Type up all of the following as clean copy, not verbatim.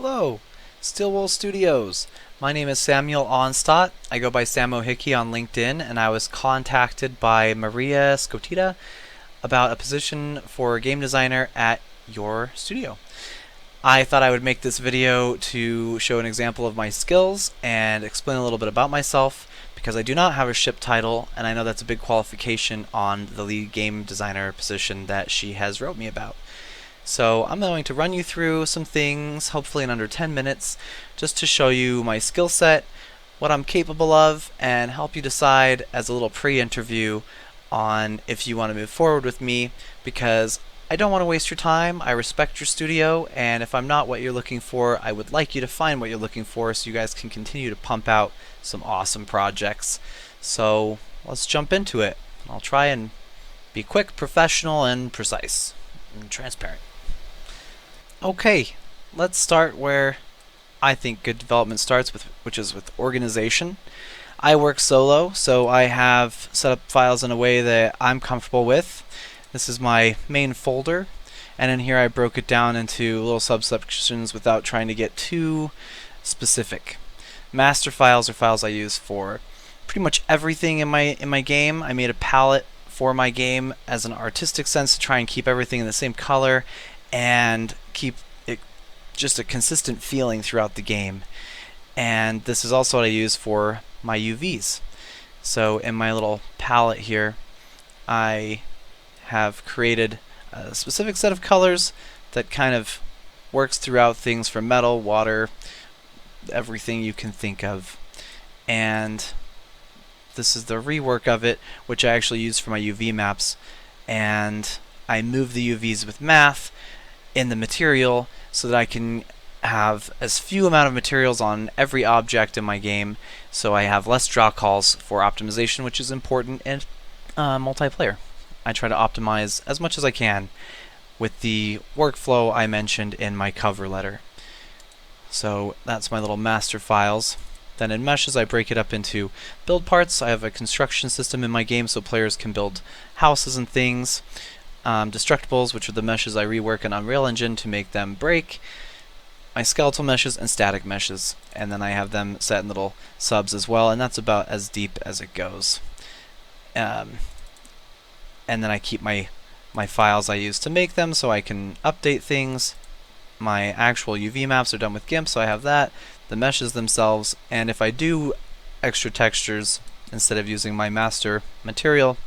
Hello, Stillwell Studios. My name is Samuel Onstott. I go by Samo Hickey on LinkedIn, and I was contacted by Maria Scotita about a position for a game designer at your studio. I thought I would make this video to show an example of my skills and explain a little bit about myself because I do not have a ship title, and I know that's a big qualification on the lead game designer position that she has wrote me about. So I'm going to run you through some things, hopefully in under 10 minutes, just to show you my skill set, what I'm capable of, and help you decide as a little pre-interview on if you want to move forward with me, because I don't want to waste your time. I respect your studio, and if I'm not what you're looking for, I would like you to find what you're looking for so you guys can continue to pump out some awesome projects. So let's jump into it. I'll try and be quick, professional, and precise, and transparent. Okay, let's start where I think good development starts with, which is with organization. I work solo, so I have set up files in a way that I'm comfortable with. This is my main folder, and in here I broke it down into little subsections without trying to get too specific. Master files are files I use for pretty much everything in my game. I made a palette for my game as an artistic sense to try and keep everything in the same color and keep it just a consistent feeling throughout the game. And this is also what I use for my UVs. So in my little palette here, I have created a specific set of colors that kind of works throughout things from metal, water, everything you can think of. And this is the rework of it, which I actually use for my UV maps. And I move the UVs with math in the material so that I can have as few amount of materials on every object in my game, so I have less draw calls for optimization, which is important in multiplayer. I try to optimize as much as I can with the workflow I mentioned in my cover letter. So that's my little master files. Then in meshes I break it up into build parts. I have a construction system in my game so players can build houses and things. Destructibles, which are the meshes I rework in Unreal Engine to make them break, my skeletal meshes, and static meshes. And then I have them set in little subs as well, and that's about as deep as it goes. And then I keep my files I use to make them so I can update things. My actual UV maps are done with GIMP, so I have that, the meshes themselves, and if I do extra textures instead of using my master material,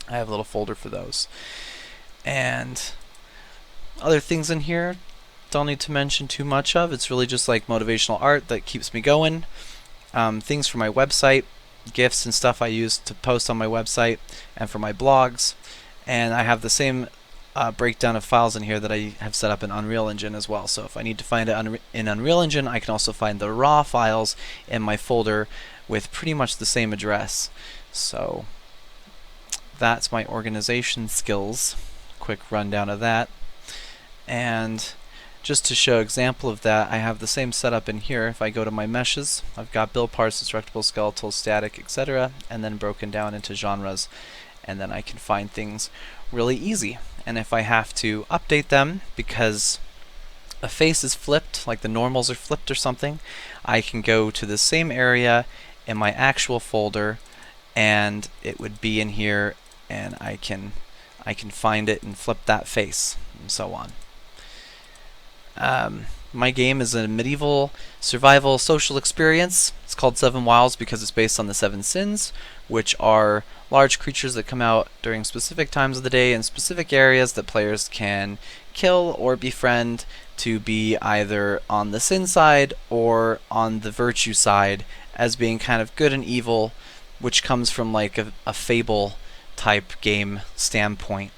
I have a little folder for those. And other things in here, don't need to mention too much of. It's really just like motivational art that keeps me going. Things for my website, GIFs and stuff I use to post on my website and for my blogs. And I have the same breakdown of files in here that I have set up in Unreal Engine as well. So if I need to find it in Unreal Engine, I can also find the raw files in my folder with pretty much the same address. So that's my organization skills. Quick rundown of that. And just to show example of that, I have the same setup in here. If I go to my meshes, I've got build parts, destructible, skeletal, static, etc., and then broken down into genres, and then I can find things really easy. And if I have to update them because a face is flipped, like the normals are flipped or something, I can go to the same area in my actual folder and it would be in here, and I can find it and flip that face and so on. My game is a medieval survival social experience. It's called Seven Wilds because it's based on the Seven Sins, which are large creatures that come out during specific times of the day in specific areas that players can kill or befriend to be either on the sin side or on the virtue side, as being kind of good and evil, which comes from like a fable type game standpoint.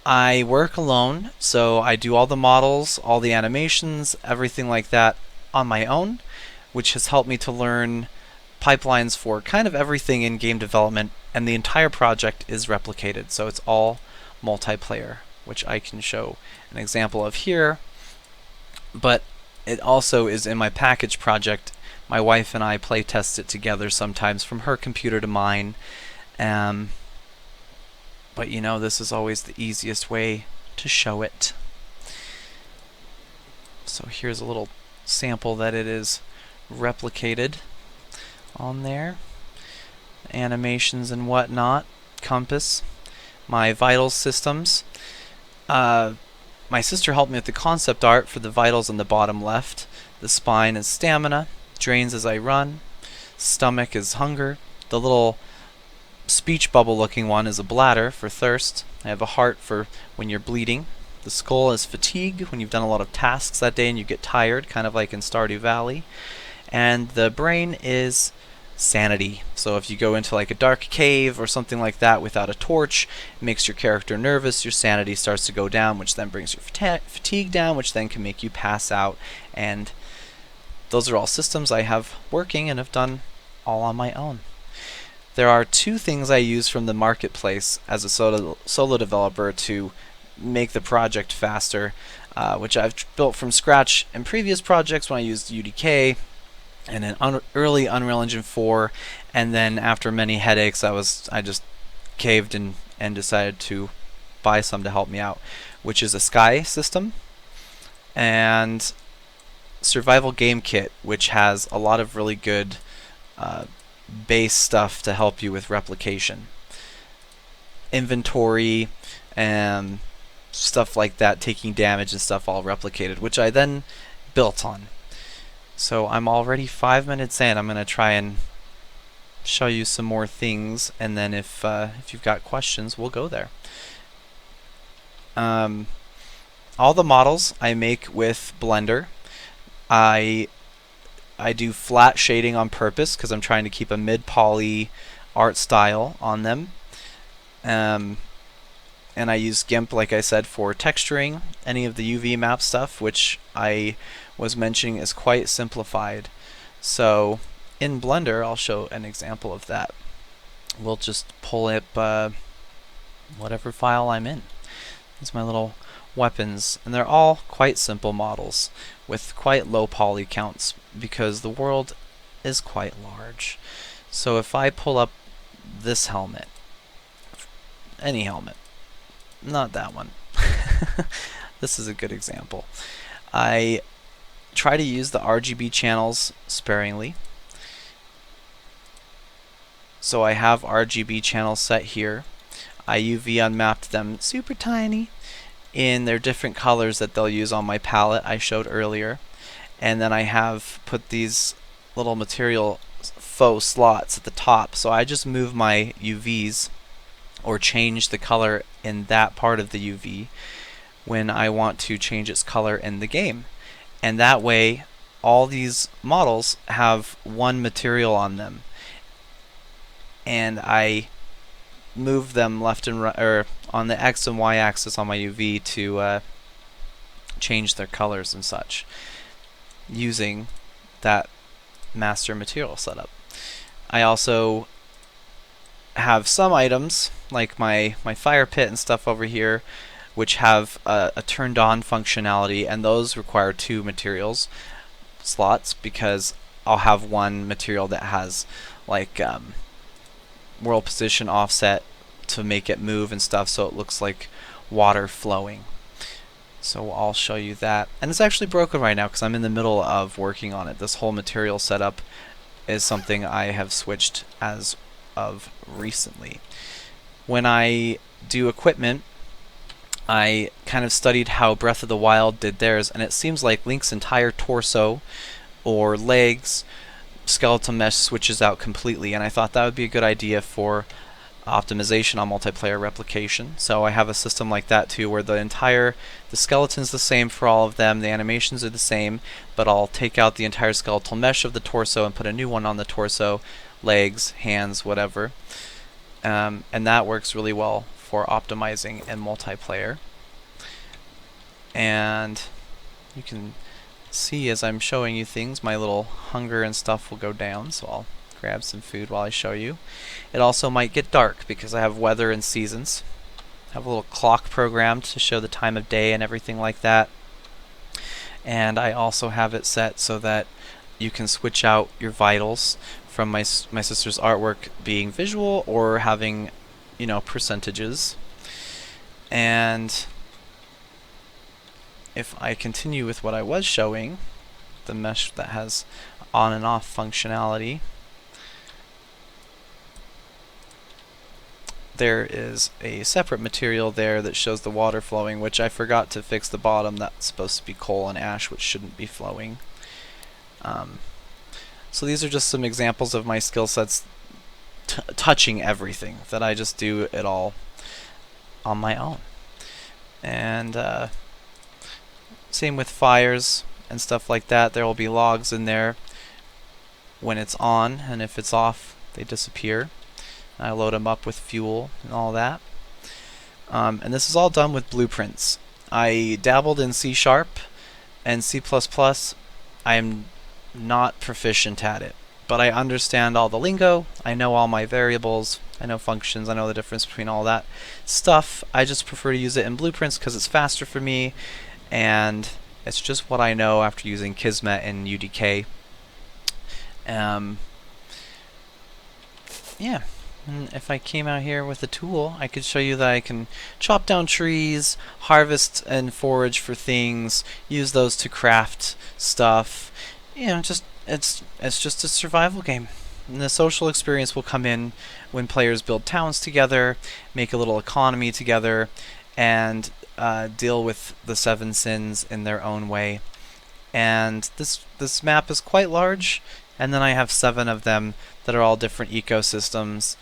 I work alone, so I do all the models, all the animations, everything like that on my own, which has helped me to learn pipelines for kind of everything in game development, and the entire project is replicated, so it's all multiplayer, which I can show an example of here, but it also is in my package project. My wife and I play test it together sometimes from her computer to mine. But you know, this is always the easiest way to show it. So here's a little sample that it is replicated on there. Animations and whatnot. Compass. My vitals systems. My sister helped me with the concept art for the vitals on the bottom left. The spine is stamina. Drains as I run. Stomach is hunger. The little speech bubble looking one is a bladder for thirst. I have a heart for when you're bleeding. The skull is fatigue, when you've done a lot of tasks that day and you get tired, kind of like in Stardew Valley. And the brain is sanity. So if you go into like a dark cave or something like that without a torch, it makes your character nervous, your sanity starts to go down, which then brings your fatigue down, which then can make you pass out. And those are all systems I have working and have done all on my own. There are two things I use from the marketplace as a solo developer to make the project faster, which I've built from scratch in previous projects when I used UDK and an early Unreal Engine 4, and then after many headaches I just caved and decided to buy some to help me out, which is a Sky system and Survival Game Kit, which has a lot of really good base stuff to help you with replication. Inventory and stuff like that, taking damage and stuff all replicated, which I then built on. So I'm already 5 minutes in. I'm going to try and show you some more things, and then if you've got questions, we'll go there. All the models I make with Blender. I do flat shading on purpose because I'm trying to keep a mid-poly art style on them. And I use GIMP, like I said, for texturing any of the UV map stuff, which I was mentioning is quite simplified. So in Blender, I'll show an example of that. We'll just pull up whatever file I'm in. These are my little weapons, and they're all quite simple models with quite low poly counts because the world is quite large. So if I pull up this helmet, any helmet, not that one. This is a good example. I try to use the RGB channels sparingly. So I have RGB channels set here. I UV unmapped them super tiny in their different colors that they'll use on my palette I showed earlier. And then I have put these little material faux slots at the top. So I just move my UVs or change the color in that part of the UV when I want to change its color in the game. And that way all these models have one material on them. And I move them left and right, or on the X and Y axis on my UV to change their colors and such using that master material setup. I also have some items like my fire pit and stuff over here which have a turned on functionality, and those require two materials slots because I'll have one material that has like world position offset to make it move and stuff so it looks like water flowing. So I'll show you that. And it's actually broken right now because I'm in the middle of working on it. This whole material setup is something I have switched as of recently. When I do equipment, I kind of studied how Breath of the Wild did theirs, and it seems like Link's entire torso or legs skeletal mesh switches out completely, and I thought that would be a good idea for optimization on multiplayer replication. So I have a system like that too, where the skeleton's the same for all of them, the animations are the same, but I'll take out the entire skeletal mesh of the torso and put a new one on the torso, legs, hands, whatever. And that works really well for optimizing in multiplayer. And you can see as I'm showing you things, my little hunger and stuff will go down, so I'll grab some food while I show you. It also might get dark because I have weather and seasons. I have a little clock programmed to show the time of day and everything like that. And I also have it set so that you can switch out your vitals from my sister's artwork being visual or having, percentages. And if I continue with what I was showing, the mesh that has on and off functionality, there is a separate material there that shows the water flowing, which I forgot to fix the bottom. That's supposed to be coal and ash, which shouldn't be flowing. So these are just some examples of my skill sets touching everything, that I just do it all on my own. And same with fires and stuff like that. There will be logs in there when it's on, and if it's off, they disappear. I load them up with fuel and all that. And this is all done with blueprints. I dabbled in C# and C++. I am not proficient at it, but I understand all the lingo. I know all my variables. I know functions. I know the difference between all that stuff. I just prefer to use it in blueprints because it's faster for me, and it's just what I know after using Kismet and UDK. Yeah. And if I came out here with a tool, I could show you that I can chop down trees, harvest and forage for things, use those to craft stuff. You know, it's just a survival game. And the social experience will come in when players build towns together, make a little economy together, and deal with the 7 sins in their own way. And this map is quite large, and then I have 7 of them that are all different ecosystems.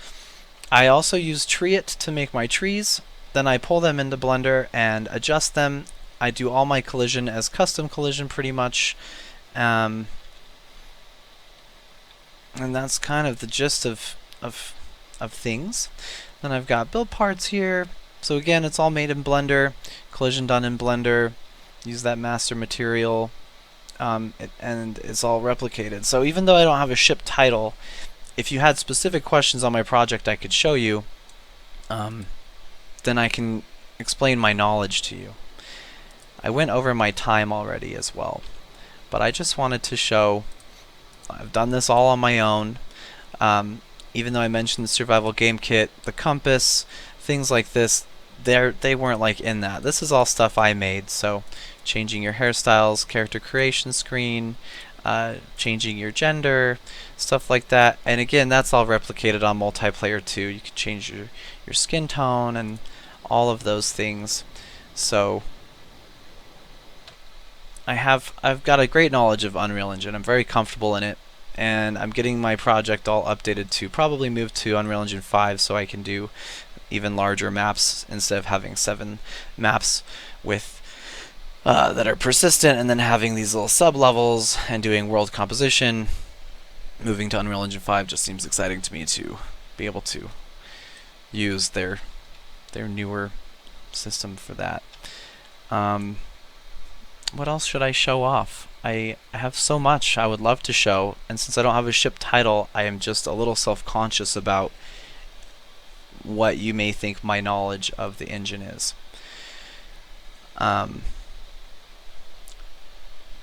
I also use Treeit to make my trees. Then I pull them into Blender and adjust them. I do all my collision as custom collision pretty much. And that's kind of the gist of things. Then I've got build parts here. So again, it's all made in Blender, collision done in Blender. Use that master material, and it's all replicated. So even though I don't have a ship title, if you had specific questions on my project I could show you, then I can explain my knowledge to you. I went over my time already as well, but I just wanted to show I've done this all on my own. Even though I mentioned the survival game kit, the compass, things like this, they weren't like in that. This is all stuff I made. So changing your hairstyles, character creation screen, changing your gender, stuff like that. And again, that's all replicated on multiplayer too. You can change your skin tone and all of those things. So I've got a great knowledge of Unreal Engine. I'm very comfortable in it, and I'm getting my project all updated to probably move to Unreal Engine 5 so I can do even larger maps instead of having 7 maps with that are persistent and then having these little sub-levels and doing world composition. Moving to Unreal Engine 5 just seems exciting to me to be able to use their newer system for that. What else should I show off? I have so much I would love to show, and since I don't have a ship title, I am just a little self-conscious about what you may think my knowledge of the engine is.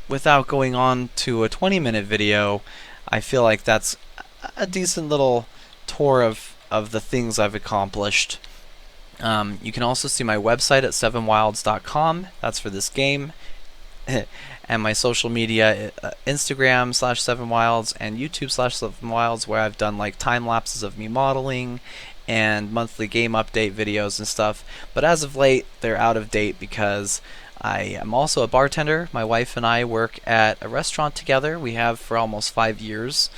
Without going on to a 20-minute video, I feel like that's a decent little tour of the things I've accomplished. You can also see my website at 7wilds.com. That's for this game. And my social media, Instagram /7wilds and YouTube /7wilds, where I've done like time lapses of me modeling and monthly game update videos and stuff. But as of late, they're out of date because I am also a bartender. My wife and I work at a restaurant together. We have for almost 5 years,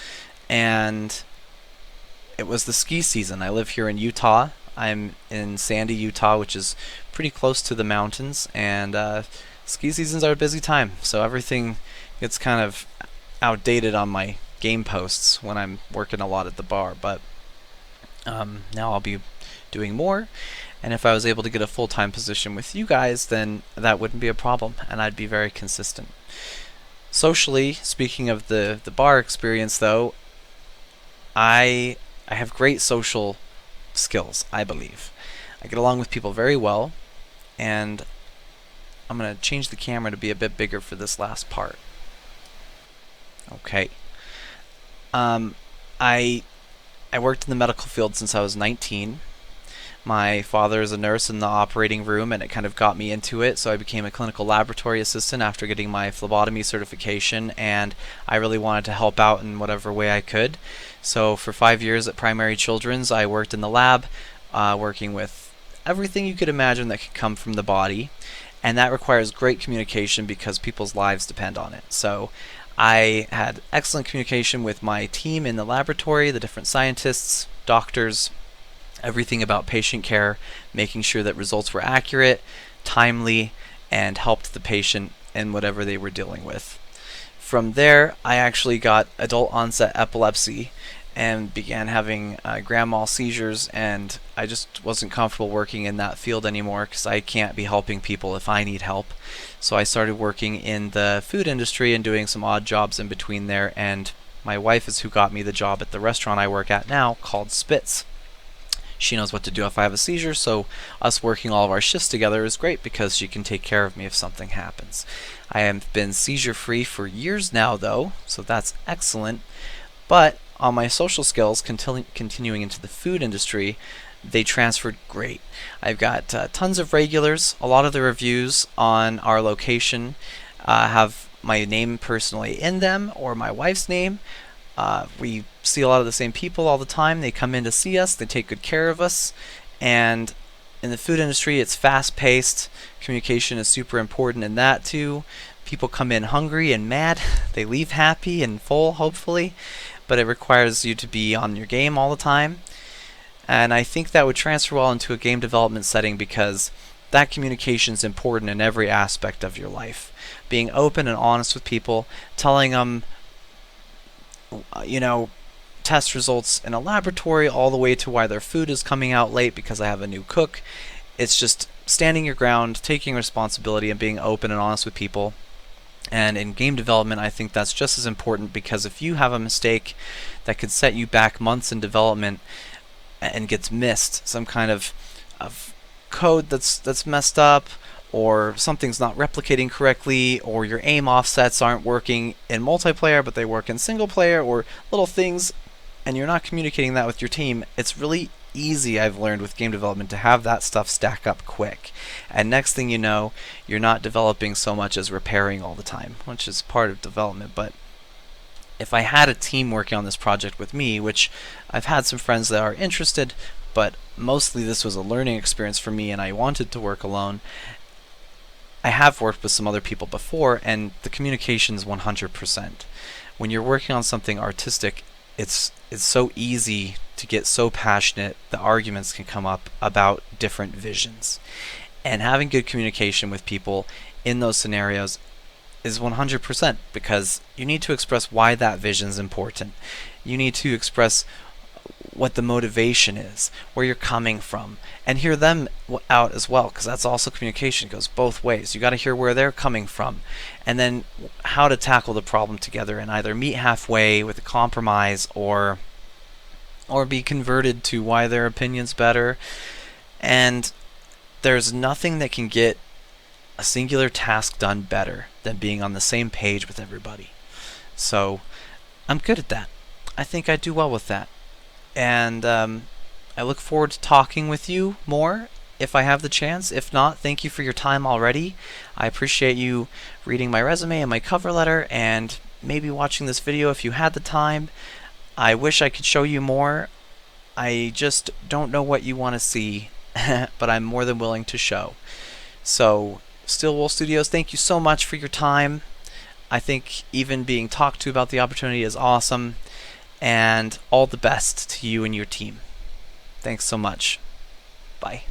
and it was the ski season. I live here in Utah. I'm in Sandy, Utah, which is pretty close to the mountains, and ski seasons are a busy time, so everything gets kind of outdated on my game posts when I'm working a lot at the bar. But now I'll be doing more, and if I was able to get a full-time position with you guys, then that wouldn't be a problem, and I'd be very consistent. Socially, speaking of the bar experience, though, I have great social skills, I believe. I get along with people very well, and I'm going to change the camera to be a bit bigger for this last part. Okay. I worked in the medical field since I was 19. My father is a nurse in the operating room, and it kind of got me into it. So I became a clinical laboratory assistant after getting my phlebotomy certification, and I really wanted to help out in whatever way I could. So for 5 years at Primary Children's, I worked in the lab, working with everything you could imagine that could come from the body, and that requires great communication because people's lives depend on it. So I had excellent communication with my team in the laboratory, the different scientists, doctors, everything about patient care, making sure that results were accurate, timely, and helped the patient in whatever they were dealing with. From there, I actually got adult onset epilepsy and began having grand mal seizures, and I just wasn't comfortable working in that field anymore because I can't be helping people if I need help. So I started working in the food industry and doing some odd jobs in between there, and my wife is who got me the job at the restaurant I work at now called Spitz. She knows what to do if I have a seizure, so us working all of our shifts together is great because she can take care of me if something happens. I have been seizure-free for years now, though, so that's excellent. But on my social skills, continuing into the food industry, they transferred great. I've got tons of regulars. A lot of the reviews on our location have my name personally in them or my wife's name. We see a lot of the same people all the time. They come in to see us. They take good care of us. And in the food industry, it's fast-paced. Communication is super important in that too. People come in hungry and mad. They leave happy and full, hopefully. But it requires you to be on your game all the time. And I think that would transfer well into a game development setting because that communication is important in every aspect of your life. Being open and honest with people, telling them test results in a laboratory all the way to why their food is coming out late because I have a new cook. It's just standing your ground, taking responsibility, and being open and honest with people. And in game development, I think that's just as important because if you have a mistake that could set you back months in development and gets missed, some kind of code that's messed up, or something's not replicating correctly, or your aim offsets aren't working in multiplayer but they work in single player, or little things, and you're not communicating that with your team, it's really easy, I've learned with game development, to have that stuff stack up quick. And next thing you know, you're not developing so much as repairing all the time, which is part of development. But if I had a team working on this project with me, which I've had some friends that are interested, but mostly this was a learning experience for me and I wanted to work alone. I have worked with some other people before, and the communication is 100%. When you're working on something artistic, it's so easy to get so passionate, the arguments can come up about different visions. And having good communication with people in those scenarios is 100% because you need to express why that vision is important. You need to express what the motivation is, where you're coming from, and hear them out as well, because that's also communication. It goes both ways. You got to hear where they're coming from, and then how to tackle the problem together and either meet halfway with a compromise or be converted to why their opinion's better. And there's nothing that can get a singular task done better than being on the same page with everybody. So I'm good at that. I think I do well with that. And I look forward to talking with you more if I have the chance. If not, thank you for your time already. I appreciate you reading my resume and my cover letter and maybe watching this video if you had the time. I wish I could show you more. I just don't know what you want to see, but I'm more than willing to show. So, Stillwell Studios, thank you so much for your time. I think even being talked to about the opportunity is awesome. And all the best to you and your team. Thanks so much. Bye.